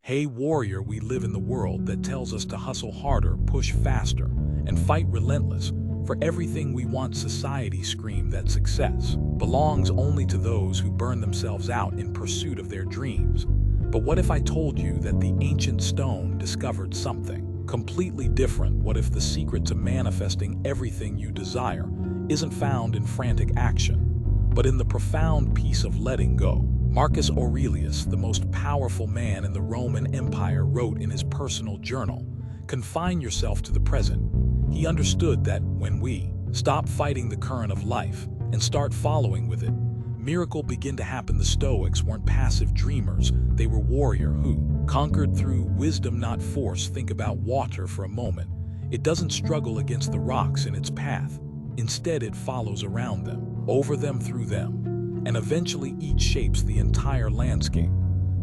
Hey warrior, we live in the world that tells us to hustle harder, push faster, and fight relentless. For everything we want, society scream that success belongs only to those who burn themselves out in pursuit of their dreams. But what if I told you that the ancient stone discovered something completely different? What if the secret to manifesting everything you desire isn't found in frantic action, but in the profound peace of letting go? Marcus Aurelius, the most powerful man in the Roman Empire, wrote in his personal journal, "Confine yourself to the present." He understood that when we stop fighting the current of life and start following with it, miracles begin to happen. The Stoics weren't passive dreamers, they were warriors who conquered through wisdom, not force. Think about water for a moment. It doesn't struggle against the rocks in its path. Instead, it follows around them, over them, through them, and eventually each shapes the entire landscape.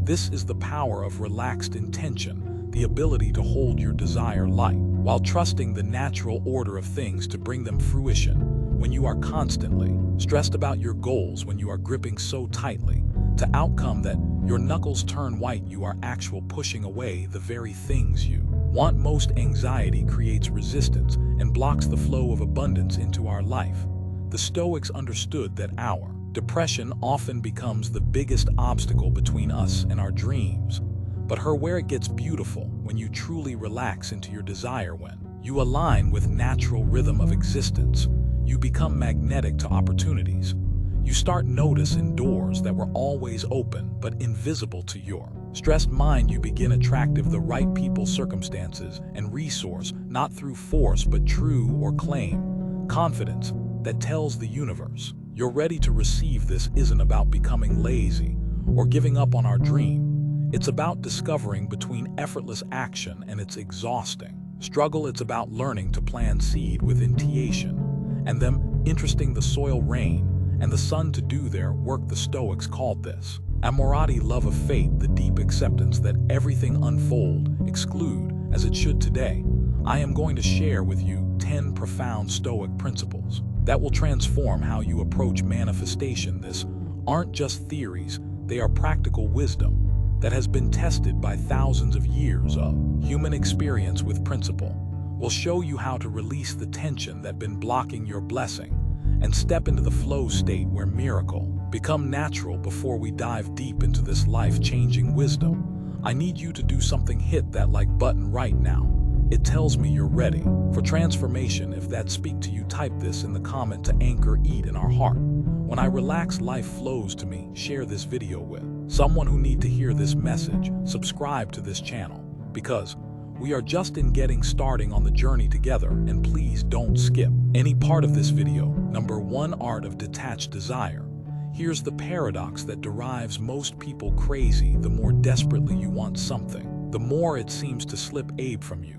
This is the power of relaxed intention, the ability to hold your desire light, while trusting the natural order of things to bring them fruition. When you are constantly stressed about your goals, when you are gripping so tightly to outcome that your knuckles turn white, you are actually pushing away the very things you want most. Anxiety creates resistance and blocks the flow of abundance into our life. The Stoics understood that our depression often becomes the biggest obstacle between us and our dreams. But where it gets beautiful, when you truly relax into your desire, when you align with natural rhythm of existence, you become magnetic to opportunities. You start noticing doors that were always open but invisible to your stressed mind. You begin attractive the right people, circumstances, and resource, not through force but true or claim confidence that tells the universe you're ready to receive. This isn't about becoming lazy or giving up on our dream. It's about discovering between effortless action and its exhausting struggle. It's about learning to plant seed with intuition and them interesting the soil, rain, and the sun to do their work. The Stoics called this amorati, love of fate, the deep acceptance that everything unfold exclude as it should. Today, I am going to share with you 10 profound Stoic principles that will transform how you approach manifestation. This aren't just theories, they are practical wisdom that has been tested by thousands of years of human experience. With principle, we'll show you how to release the tension that's been blocking your blessing and step into the flow state where miracle become natural. Before we dive deep into this life-changing wisdom, I need you to do something. Hit that like button right now. It tells me you're ready for transformation. If that speaks to you, type this in the comment to anchor it in our heart. When I relax, life flows to me. Share this video with someone who needs to hear this message. Subscribe to this channel because we are just getting starting on the journey together, and please don't skip any part of this video. Number 1, art of detached desire. Here's the paradox that drives most people crazy. The more desperately you want something, the more it seems to slip from you.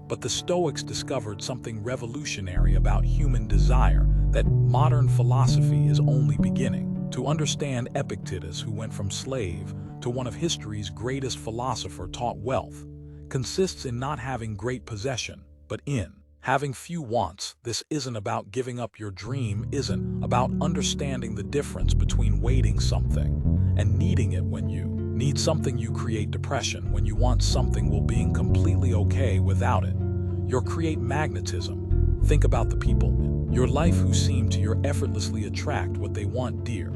But the Stoics discovered something revolutionary about human desire that modern philosophy is only beginning to understand. Epictetus, who went from slave to one of history's greatest philosophers, taught wealth consists in not having great possession, but in having few wants. This isn't about giving up your dream, isn't about understanding the difference between waiting something and needing it. When you need something, you create depression. When you want something, well, being completely okay without it, you'll create magnetism. Think about the people in your life who seem to you effortlessly attract what they want. Dear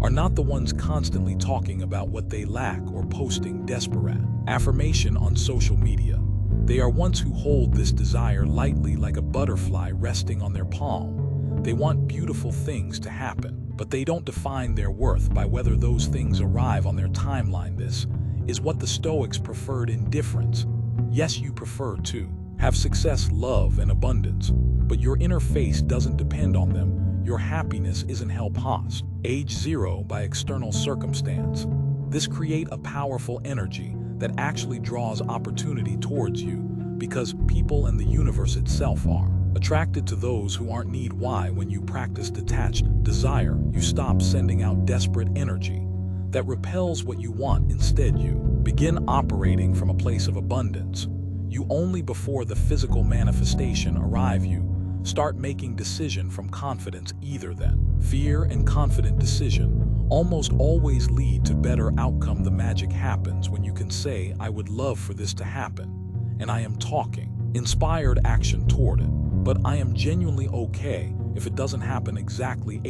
are not the ones constantly talking about what they lack or posting desperate affirmation on social media. They are ones who hold this desire lightly, like a butterfly resting on their palm. They want beautiful things to happen, but they don't define their worth by whether those things arrive on their timeline. This is what the Stoics preferred: indifference. Yes, you prefer to have success, love, and abundance, but your inner face doesn't depend on them. Your happiness isn't held hostage age 0 by external circumstance. This creates a powerful energy that actually draws opportunity towards you, because people and the universe itself are attracted to those who aren't need. Why? When you practice detached desire, you stop sending out desperate energy that repels what you want. Instead, you begin operating from a place of abundance. You only before the physical manifestation arrive, you start making decision from confidence. Either then, fear and confident decision almost always lead to better outcome. The magic happens when you can say, I would love for this to happen, and I am talking inspired action toward it, but I am genuinely okay if it doesn't happen exactly.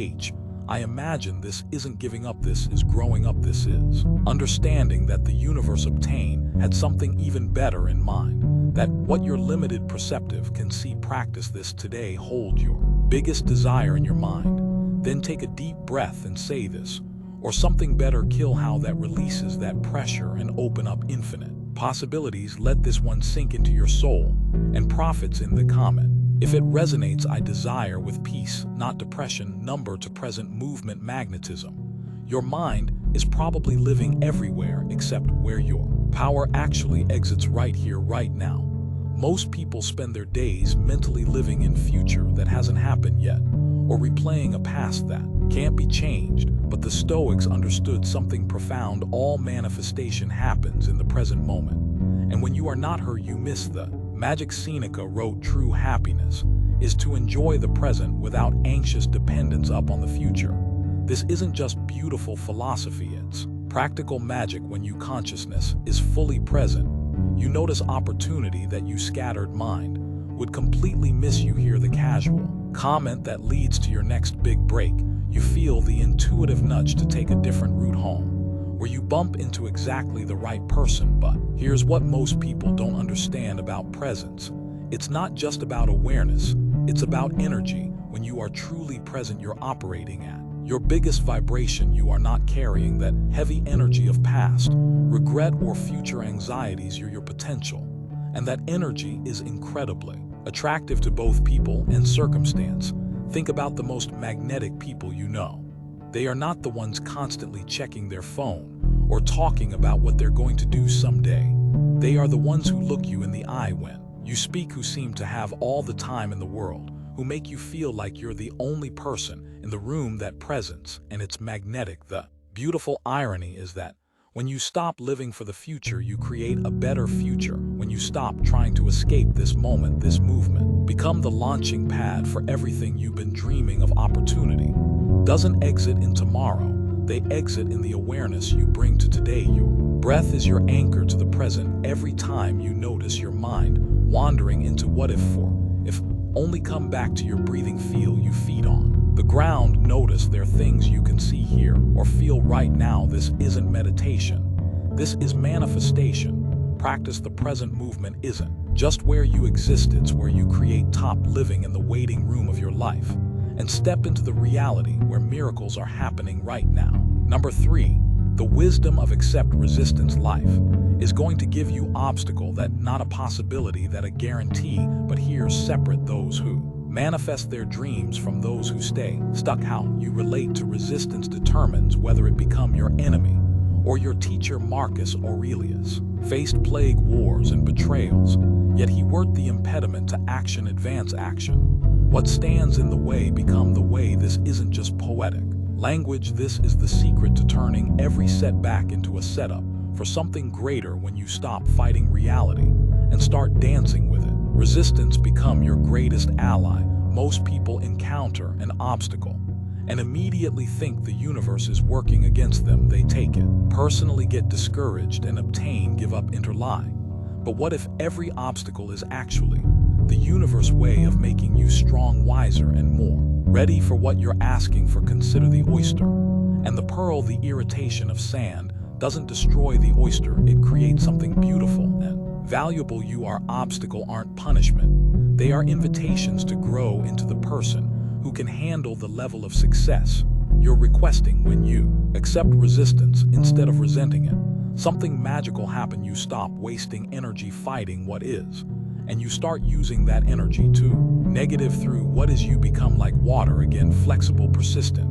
I imagine this isn't giving up, this is growing up, this is understanding that the universe obtained had something even better in mind, that what your limited perceptive can see. Practice this today. Hold your biggest desire in your mind, then take a deep breath and say this, or something better. Kill how that releases that pressure and open up infinite possibilities. Let this one sink into your soul and profits in the comment. If it resonates, I desire with peace, not depression. Number to present movement magnetism. Your mind is probably living everywhere except where your power actually exits, right here, right now. Most people spend their days mentally living in future that hasn't happened yet, or replaying a past that can't be changed. But the Stoics understood something profound. All manifestation happens in the present moment, and when you are not her, you miss the magic. Seneca wrote, true happiness is to enjoy the present without anxious dependence upon the future. This isn't just beautiful philosophy, it's practical magic. When your consciousness is fully present, you notice opportunity that your scattered mind would completely miss. You hear the casual comment that leads to your next big break. You feel the intuitive nudge to take a different route home, where you bump into exactly the right person. But here's what most people don't understand about presence. It's not just about awareness, it's about energy. When you are truly present, you're operating at your biggest vibration. You are not carrying that heavy energy of past regret or future anxieties. You're your potential, and that energy is incredibly attractive to both people and circumstance. Think about the most magnetic people you know. They are not the ones constantly checking their phone or talking about what they're going to do someday. They are the ones who look you in the eye when you speak, who seem to have all the time in the world, who make you feel like you're the only person in the room. That presence, and it's magnetic. The beautiful irony is that when you stop living for the future, you create a better future. When you stop trying to escape this moment, this movement become the launching pad for everything you've been dreaming of. Opportunity doesn't exit in tomorrow, they exit in the awareness you bring to today. Your breath is your anchor to the present. Every time you notice your mind wandering into what if, only come back to your breathing. Feel you feet on the ground. Notice there are things you can see, hear, or feel right now. This isn't meditation, this is manifestation. Practice the present. Movement isn't just where you exist, it's where you create. Top living in the waiting room of your life and step into the reality where miracles are happening right now. Number 3, the wisdom of accept resistance. Life is going to give you obstacle, that not a possibility, that a guarantee. But here's separate those who manifest their dreams from those who stay stuck. How you relate to resistance determines whether it become your enemy or your teacher. Marcus Aurelius faced plague, wars, and betrayals, yet he worked the impediment to action. Advance action. What stands in the way become the way. This isn't just poetic language, this is the secret to turning every setback into a setup for something greater. When you stop fighting reality and start dancing with it, resistance become your greatest ally. Most people encounter an obstacle and immediately think the universe is working against them. They take it personally, get discouraged, and obtain, give up, interlie. But what if every obstacle is actually the universe way of making you strong, wiser, and more ready for what you're asking for? Consider the oyster and the pearl. The irritation of sand doesn't destroy the oyster, it creates something beautiful and valuable. You are obstacle aren't punishment, they are invitations to grow into the person who can handle the level of success you're requesting. When you accept resistance instead of resenting it, something magical happens. You stop wasting energy fighting what is, and you start using that energy to negative through what is. You become like water again, flexible, persistent,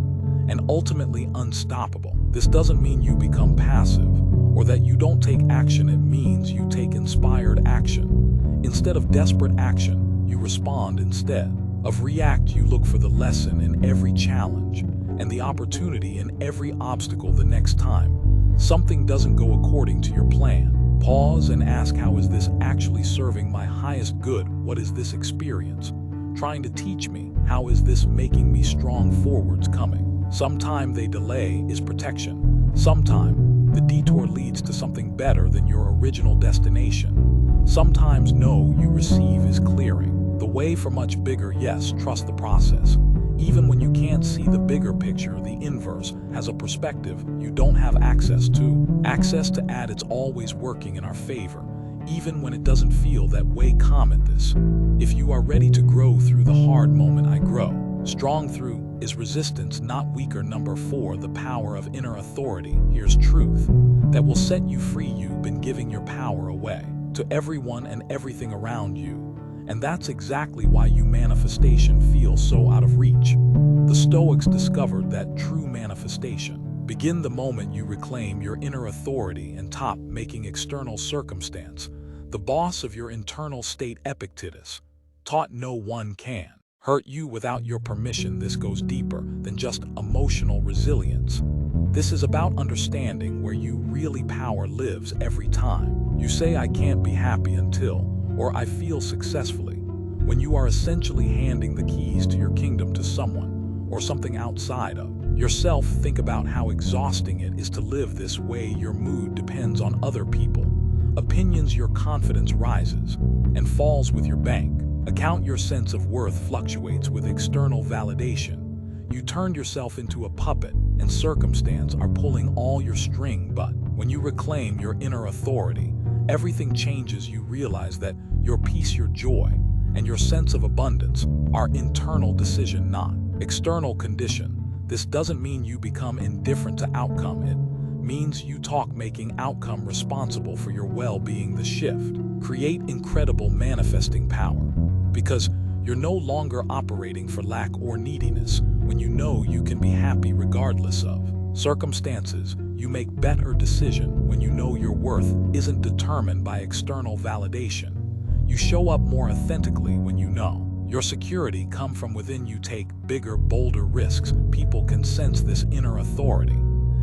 and ultimately unstoppable. This doesn't mean you become passive or that you don't take action. It means you take inspired action. Instead of desperate action, you respond. Instead of react, you look for the lesson in every challenge and the opportunity in every obstacle. The next time something doesn't go according to your plan, pause and ask, how is this actually serving my highest good? What is this experience trying to teach me? How is this making me strong? Forwards coming Sometime they delay is protection. Sometime the detour leads to something better than your original destination. Sometimes no you receive is clearing. The way for much bigger yes, trust the process. Even when you can't see the bigger picture, the inverse has a perspective you don't have access to. Access to add it's always working in our favor, even when it doesn't feel that way. Comment this. If you are ready to grow through the hard moment, I grow. Strong through is resistance, not weaker. Number 4, the power of inner authority. Here's truth that will set you free. You've been giving your power away to everyone and everything around you. And that's exactly why your manifestation feels so out of reach. The Stoics discovered that true manifestation begins the moment you reclaim your inner authority and stop making external circumstance the boss of your internal state. Epictetus taught no one can hurt you without your permission. This goes deeper than just emotional resilience. This is about understanding where you really power lives every time you say I can't be happy until, or I feel successfully. When you are essentially handing the keys to your kingdom to someone or something outside of yourself. Think about how exhausting it is to live this way. Your mood depends on other people opinions. Your confidence rises and falls with your bank account. Your sense of worth fluctuates with external validation. You turned yourself into a puppet and circumstance are pulling all your string. But when you reclaim your inner authority, everything changes. You realize that your peace, your joy, and your sense of abundance are internal decision, not external condition. This doesn't mean you become indifferent to outcome. It means you talk making outcome responsible for your well-being. The shift create incredible manifesting power because you're no longer operating for lack or neediness. When you know you can be happy regardless of circumstances, you make better decision. When you know your worth isn't determined by external validation, you show up more authentically. When you know your security come from within, you take bigger, bolder risks. People can sense this inner authority,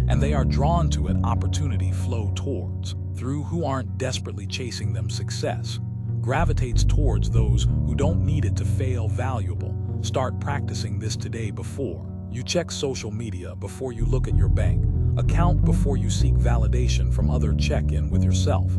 and they are drawn to it. Opportunity flow towards through who aren't desperately chasing them. Success gravitates towards those who don't need it to fail. Valuable. Start practicing this today. Before you check social media, before you look at your bank account, before you seek validation from others, check in with yourself.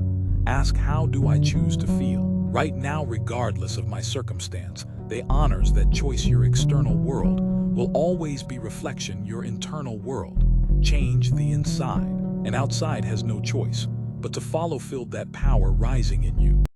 Ask, how do I choose to feel right now regardless of my circumstance? They honors that choice. Your external world will always be reflection. Your internal world change the inside, and outside has no choice but to follow. Feel that power rising in you.